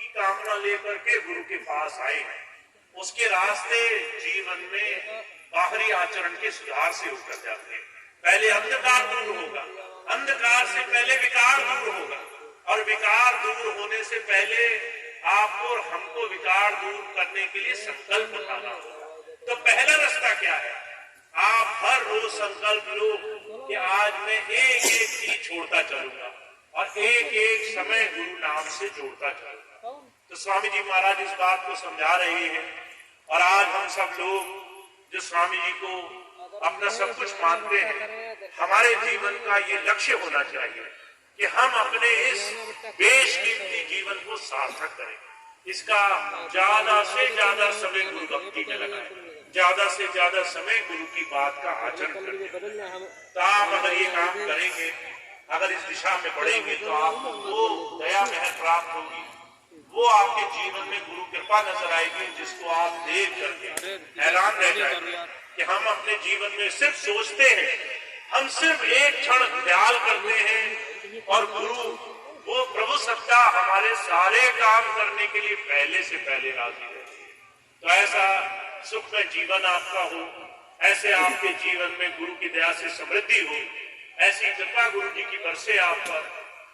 की कामना लेकर के गुरु के पास आए हैं। उसके रास्ते जीवन में बाहरी आचरण के सुधार से होकर जाते हैं। पहले अंधकार दूर होगा, अंधकार से पहले विकार दूर होगा, और विकार दूर होने से पहले आपको और हमको विकार दूर करने के लिए संकल्प उठाना होगा। तो पहला रास्ता क्या है? आप हर रोज संकल्प लो कि आज मैं एक एक चीज छोड़ता चलूंगा और एक एक समय गुरु नाम से जोड़ता चलूंगा। तो स्वामी जी महाराज इस बात को समझा रहे हैं, और आज हम सब लोग जो स्वामी जी को अपना सब कुछ मानते हैं, हमारे जीवन का ये लक्ष्य होना चाहिए कि हम अपने इस बेशकीमती जीवन को सार्थक करें। इसका ज्यादा से ज्यादा समय गुरु भक्ति में लगाएं, ज्यादा से ज्यादा समय गुरु की बात का आचरण करें। तो आप अगर ये काम करेंगे, अगर इस दिशा में बढ़ेंगे, तो आपको वो दया महर प्राप्त होगी, वो आपके जीवन में गुरु कृपा नजर आएगी, जिसको आप देख करके हैरान रह जाएंगे कि हम अपने जीवन में सिर्फ सोचते हैं, हम सिर्फ एक क्षण ख्याल करते हैं, और गुरु वो प्रभु सत्ता हमारे सारे काम करने के लिए पहले से पहले राजी रहती है। तो ऐसा सुखमय जीवन आपका हो, ऐसे आपके जीवन में गुरु की दया से समृद्धि हो, ऐसी कृपा गुरु जी की बरसे आप पर,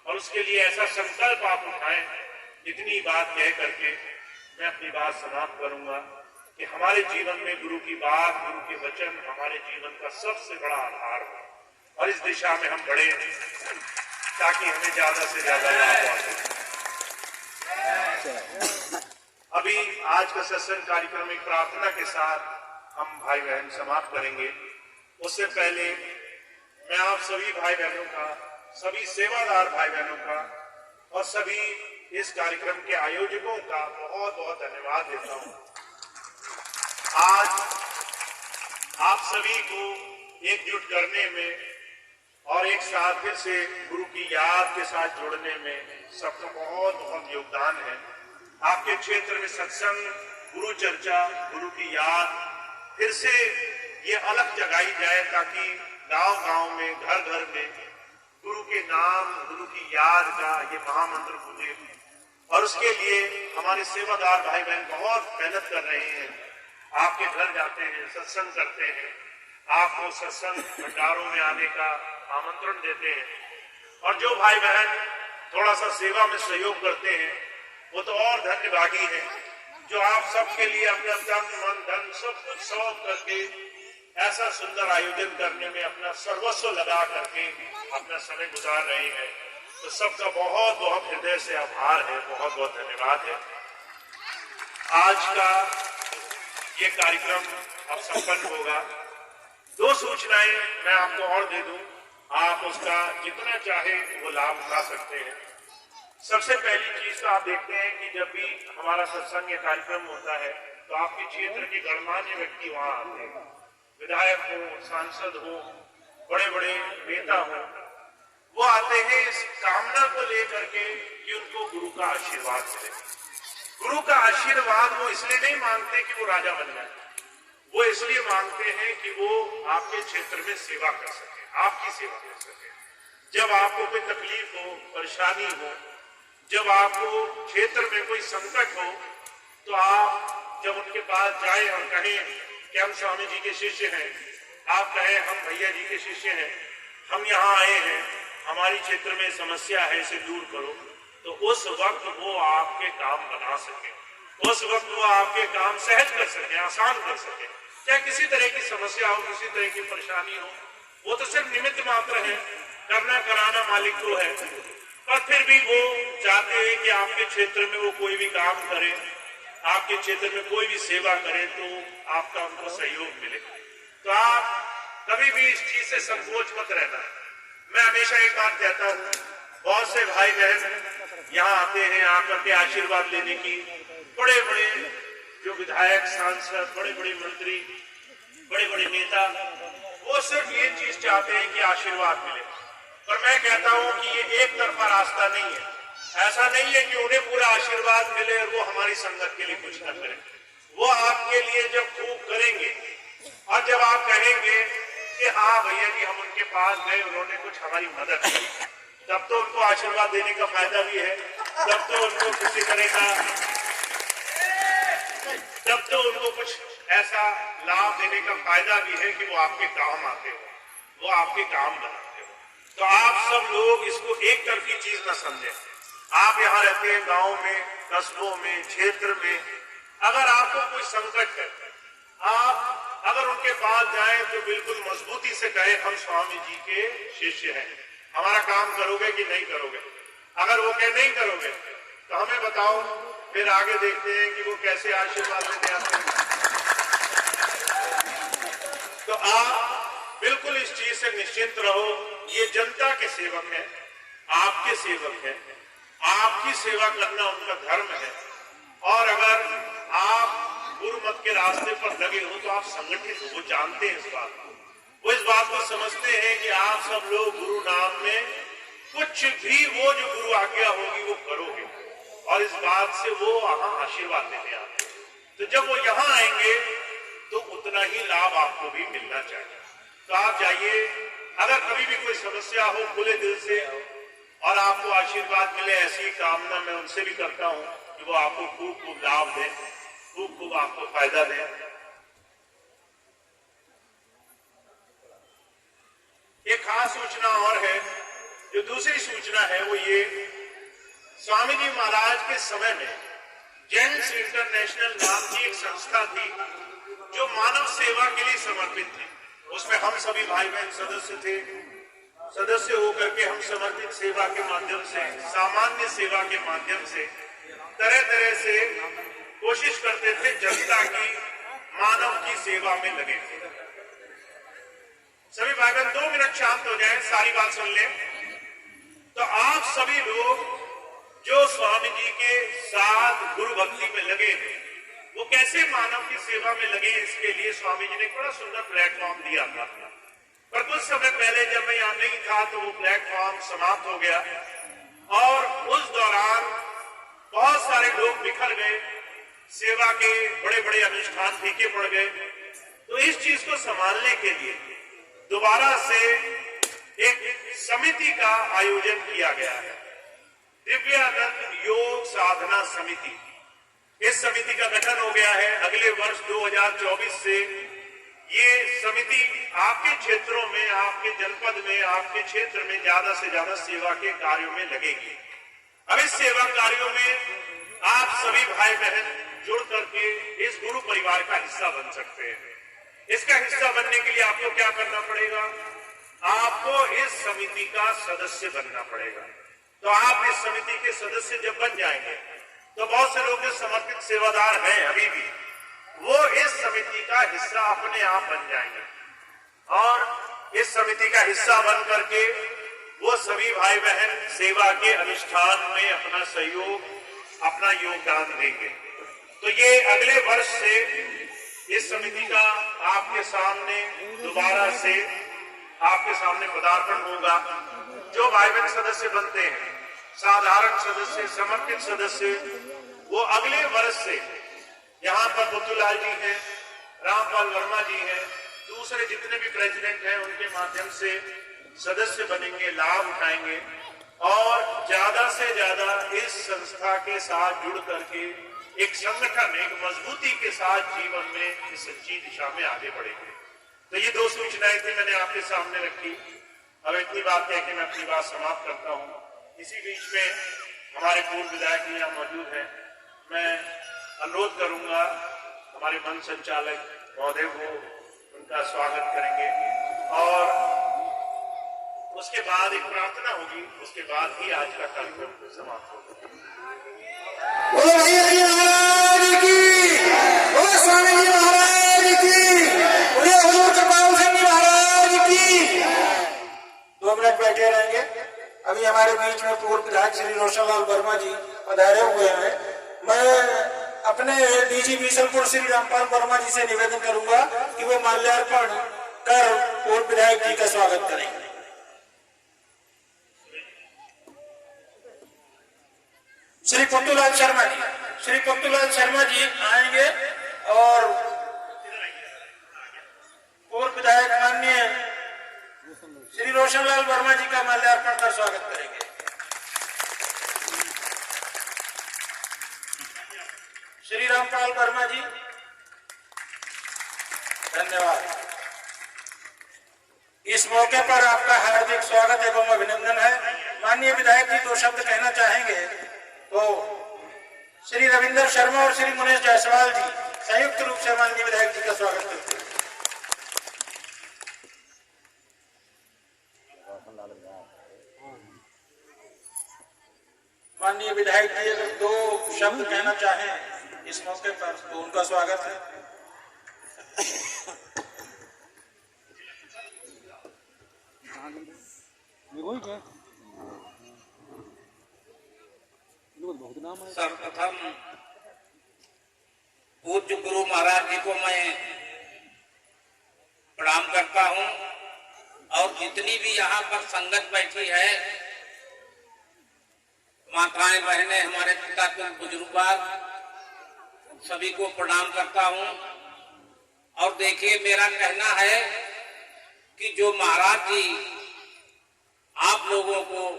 और उसके लिए ऐसा संकल्प आप उठाएं। इतनी बात कह करके मैं अपनी बात समाप्त करूंगा कि हमारे जीवन में गुरु की बात, गुरु के वचन हमारे जीवन का सबसे बड़ा आधार हो, और इस दिशा में हम बढ़े ताकि हमें ज्यादा से ज्यादा लाभ हो सके। अभी आज का सत्संग कार्यक्रम एक प्रार्थना के साथ हम भाई बहन समाप्त करेंगे। उससे पहले मैं आप सभी भाई बहनों का, सभी सेवादार भाई बहनों का, और सभी इस कार्यक्रम के आयोजकों का बहुत बहुत धन्यवाद देता हूं। आज आप सभी को एकजुट करने में और एक साथ फिर से गुरु की याद के साथ जोड़ने में सबका बहुत बहुत योगदान है। आपके क्षेत्र में सत्संग, गुरु चर्चा, गुरु की याद फिर से ये अलग जगाई जाए, ताकि गांव-गांव में, घर-घर में गुरु के नाम, गुरु की याद का ये महामंत्र गूंजे। और उसके लिए हमारे सेवादार भाई बहन बहुत मेहनत कर रहे हैं। आपके घर जाते हैं, सत्संग करते हैं, आपको सत्संग भंडारों में आने का आमंत्रण देते हैं, और जो भाई बहन थोड़ा सा सेवा में सहयोग करते हैं वो तो और धन्यभागी हैं, जो आप सबके लिए अपना तन मन धन सब कुछ सौंप करके ऐसा सुंदर आयोजन करने में अपना सर्वस्व लगा करके अपना समय गुजार रहे हैं। तो सबका बहुत बहुत हृदय से आभार है, बहुत बहुत धन्यवाद है। आज का ये कार्यक्रम अब संपन्न होगा। दो सूचनाएं मैं आपको और दे दूं, आप उसका जितना चाहे वो लाभ उठा सकते हैं। सबसे पहली चीज तो आप देखते हैं कि जब भी हमारा सत्संग या कार्यक्रम होता है तो आपके क्षेत्र के गणमान्य व्यक्ति वहां आते हैं, विधायक हो, सांसद हो, बड़े बड़े नेता हो, वो आते हैं इस कामना को लेकर के कि उनको गुरु का आशीर्वाद मिले। गुरु का आशीर्वाद वो इसलिए नहीं मांगते कि वो राजा बन जाए, वो इसलिए मांगते हैं कि वो आपके क्षेत्र में सेवा कर सके, आपकी सेवा कर सके। जब आपको कोई तकलीफ हो, परेशानी हो, जब आपको क्षेत्र में कोई संकट हो, तो आप जब उनके पास जाए और कहें कि हम स्वामी जी के शिष्य हैं, आप कहें हम भैया जी के शिष्य हैं, हम यहाँ आए हैं, हमारी क्षेत्र में समस्या है, इसे दूर करो, तो उस वक्त वो आपके काम बना सके, उस वक्त वो आपके काम सहज कर सके, आसान कर सके। चाहे किसी तरह की समस्या हो, किसी तरह की परेशानी हो, वो तो सिर्फ निमित्त मात्र है, करना कराना मालिक को है, पर फिर भी वो चाहते हैं कि आपके क्षेत्र में वो कोई भी काम करे, आपके क्षेत्र में कोई भी सेवा करे, तो आपका उनको सहयोग मिले। तो आप कभी भी इस चीज से संकोच मत रहना। मैं हमेशा एक बात कहता हूँ, बहुत से भाई बहन यहाँ आते हैं आकर के आशीर्वाद लेने की, बड़े बड़े जो विधायक, सांसद, बड़े बड़े मंत्री, बड़े बड़े नेता, वो सिर्फ ये चीज चाहते हैं कि आशीर्वाद मिले। पर मैं कहता हूँ कि ये एक तरफा रास्ता नहीं है। ऐसा नहीं है कि उन्हें पूरा आशीर्वाद मिले और वो हमारी संगत के लिए कुछ न करें। वो आपके लिए जब खूब करेंगे और जब आप कहेंगे कि हाँ भैया जी हम उनके पास गए, उन्होंने कुछ हमारी मदद की, तब तो उनको आशीर्वाद देने का फायदा भी है। तब तो उनको किसी तरह का, तब तो उनको कुछ ऐसा लाभ देने का फायदा भी है कि वो आपके काम आते हो, वो आपके काम बनाते हो। तो आप सब लोग इसको एक तरफी चीज न समझें। आप यहाँ रहते हैं गांव में, कस्बों में, क्षेत्र में, अगर आपको कोई संकट है, आप अगर उनके पास जाएं तो बिल्कुल मजबूती से कहे हम स्वामी जी के शिष्य हैं, हमारा काम करोगे कि नहीं करोगे। अगर वो कहे नहीं करोगे तो हमें बताओ, फिर आगे देखते हैं कि वो कैसे आशीर्वाद देते आते हैं। तो आप बिल्कुल इस चीज से निश्चिंत रहो, ये जनता के सेवक हैं, आपके सेवक हैं, आपकी सेवा करना उनका धर्म है। और अगर आप गुरुमत के रास्ते पर लगे हो तो आप संगठित हो, वो जानते हैं इस बात को, वो इस बात को समझते हैं कि आप सब लोग गुरु नाम में कुछ भी वो जो गुरु आज्ञा होगी वो करोगे, और इस बात से वो वहां आशीर्वाद देने आते हैं। तो जब वो यहाँ आएंगे तो उतना ही लाभ आपको भी मिलना चाहिए। तो आप जाइए, अगर कभी भी कोई समस्या हो खुले दिल से और आपको आशीर्वाद मिले, ऐसी कामना मैं उनसे भी करता हूं कि वो आपको खूब खूब लाभ दें, खूब खूब आपको फायदा दें। एक खास सूचना और है, जो दूसरी सूचना है वो ये, स्वामी जी महाराज के समय में जेंट्स इंटरनेशनल नाम की एक संस्था थी जो मानव सेवा के लिए समर्पित थी। उसमें हम सभी भाई बहन सदस्य थे। सदस्य होकर के हम समर्पित सेवा के माध्यम से, सामान्य सेवा के माध्यम से तरह तरह से कोशिश करते थे, जनता की, मानव की सेवा में लगे थे। सभी भाई बहन 2 मिनट शांत हो जाएं, सारी बात सुन लें। तो आप सभी लोग जो स्वामी जी के साथ गुरु भक्ति में लगे हैं, वो कैसे मानव की सेवा में लगे, इसके लिए स्वामी जी ने एक बड़ा सुंदर प्लेटफॉर्म दिया था। पर कुछ समय पहले जब मैं यहाँ नहीं था तो वो प्लेटफॉर्म समाप्त हो गया, और उस दौरान बहुत सारे लोग बिखर गए, सेवा के बड़े बड़े अनुष्ठान फीके पड़ गए। तो इस चीज को संभालने के लिए दोबारा से एक समिति का आयोजन किया गया है, दिव्यानंद योग साधना समिति। इस समिति का गठन हो गया है। अगले वर्ष 2024 से ये समिति आपके क्षेत्रों में, आपके जनपद में, आपके क्षेत्र में ज्यादा से ज्यादा सेवा के कार्यों में लगेगी। अब इस सेवा कार्यों में आप सभी भाई बहन जुड़ करके इस गुरु परिवार का हिस्सा बन सकते हैं। इसका हिस्सा बनने के लिए आपको क्या करना पड़ेगा? आपको इस समिति का सदस्य बनना पड़ेगा। तो आप इस समिति के सदस्य जब बन जाएंगे तो बहुत से लोग जो समर्पित सेवादार हैं अभी भी, वो इस समिति का हिस्सा अपने आप बन जाएंगे, और इस समिति का हिस्सा बन करके वो सभी भाई बहन सेवा के अनुष्ठान में अपना सहयोग, अपना योगदान देंगे। तो ये अगले वर्ष से इस समिति का आपके सामने दोबारा से आपके सामने पदार्पण होगा। जो भाई बहन सदस्य बनते हैं, साधारण सदस्य, समर्पित सदस्य, वो अगले वर्ष से यहाँ पर बुद्धूलाल जी हैं, रामपाल वर्मा जी हैं, दूसरे जितने भी प्रेसिडेंट हैं, उनके माध्यम से सदस्य बनेंगे, लाभ उठाएंगे, और ज्यादा से ज्यादा इस संस्था के साथ जुड़ करके एक संगठन, एक मजबूती के साथ जीवन में इस सच्ची दिशा में आगे बढ़ेंगे। तो ये 2 सूचनाएं थी, मैंने आपके सामने रखी। अब इतनी बात कह के मैं अपनी बात समाप्त करता हूँ। इसी बीच में हमारे पूर्व विधायक जी यहाँ मौजूद हैं। मैं अनुरोध करूंगा हमारे मंच संचालक महोदय को, उनका स्वागत करेंगे, और उसके बाद एक प्रार्थना होगी, उसके बाद ही आज का कार्यक्रम समाप्त होगा। बोलो भैया जी महाराज की, बोलो स्वामी जी महाराज की, बोलो हुजूर कृपाल सिंह जी महाराज की। 2 मिनट बैठे रहेंगे। अभी हमारे बीच में पूर्व विधायक श्री रोशनलाल वर्मा जी पधारे हुए हैं। मैं अपने डीजी बीसलपुर श्री रामपाल वर्मा जी से निवेदन करूंगा कि वो माल्यार्पण कर पूर्व विधायक जी का स्वागत करें। श्री पत्तूलाल शर्मा जी, श्री पत्तूलाल शर्मा जी आएंगे और पूर्व विधायक माननीय श्री रोशनलाल वर्मा जी का माल्यार्पण कर स्वागत करेंगे। श्री रामपाल वर्मा जी, धन्यवाद। इस मौके पर आपका हार्दिक स्वागत एवं अभिनंदन है। माननीय विधायक जी दो शब्द कहना चाहेंगे तो श्री रविंदर शर्मा और श्री मुनेश जायसवाल जी संयुक्त रूप से माननीय विधायक जी का स्वागत करते हैं। माननीय विधायक जी अगर दो शब्द कहना चाहें इस मौके पर तो उनका स्वागत है। सर्वप्रथम पूज्य गुरु महाराज जी को मैं प्रणाम करता हूं और जितनी भी यहाँ पर संगत बैठी है, माताएं बहनें, हमारे पिता के बुजुर्ग, सभी को प्रणाम करता हूं। और देखिए, मेरा कहना है कि जो महाराज जी आप लोगों को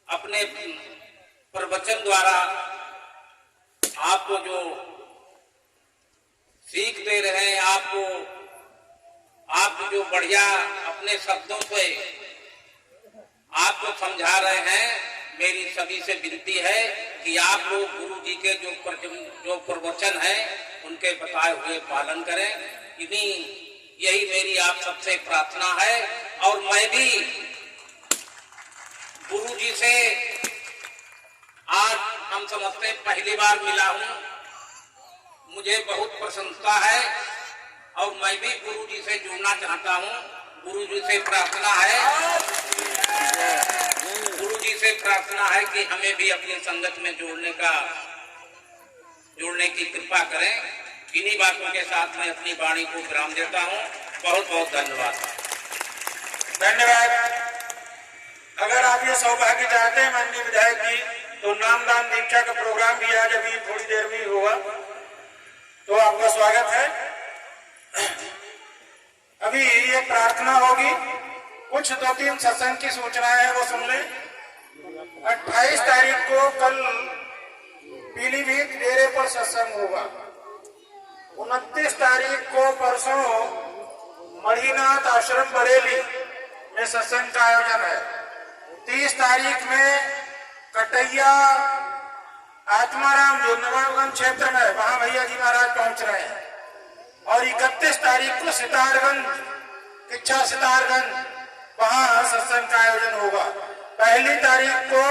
अपने प्रवचन द्वारा आपको जो सीख दे रहे हैं, आप जो बढ़िया अपने शब्दों से आपको समझा रहे हैं, मेरी सभी से विनती है कि आप लोग गुरु जी के जो प्रवचन है उनके बताए हुए पालन करें। यही मेरी आप सबसे प्रार्थना है। और मैं भी गुरु जी से आज हम समझते पहली बार मिला हूं, मुझे बहुत प्रसन्नता है और मैं भी गुरु जी से जुड़ना चाहता हूं। गुरु जी से प्रार्थना है कि हमें भी अपनी संगत में जोड़ने की कृपा करें। इन्हीं बातों के साथ मैं अपनी वाणी को विराम देता हूं। बहुत बहुत धन्यवाद। धन्यवाद। अगर आप ये सौभाग्य चाहते हैं माननीय विधायक जी, तो नामदान दीक्षा का प्रोग्राम भी आज अभी थोड़ी देर में होगा, तो आपका स्वागत है। अभी ये प्रार्थना होगी, कुछ 2-3 सत्संग की सूचनाएं हैं वो सुन लें। 28 तारीख को कल पीलीभीत डेरे पर सत्संग होगा। 29 तारीख को परसों मणिनाथ आश्रम बरेली में सत्संग का आयोजन है। 30 तारीख में कटैया आत्माराम जो नवाबगंज क्षेत्र में, वहां भैया जी महाराज पहुंच रहे हैं। और 31 तारीख को सितारगंज, किच्छा सितारगंज, वहां सत्संग का आयोजन होगा। 1 तारीख को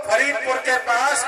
फरीदपुर के पास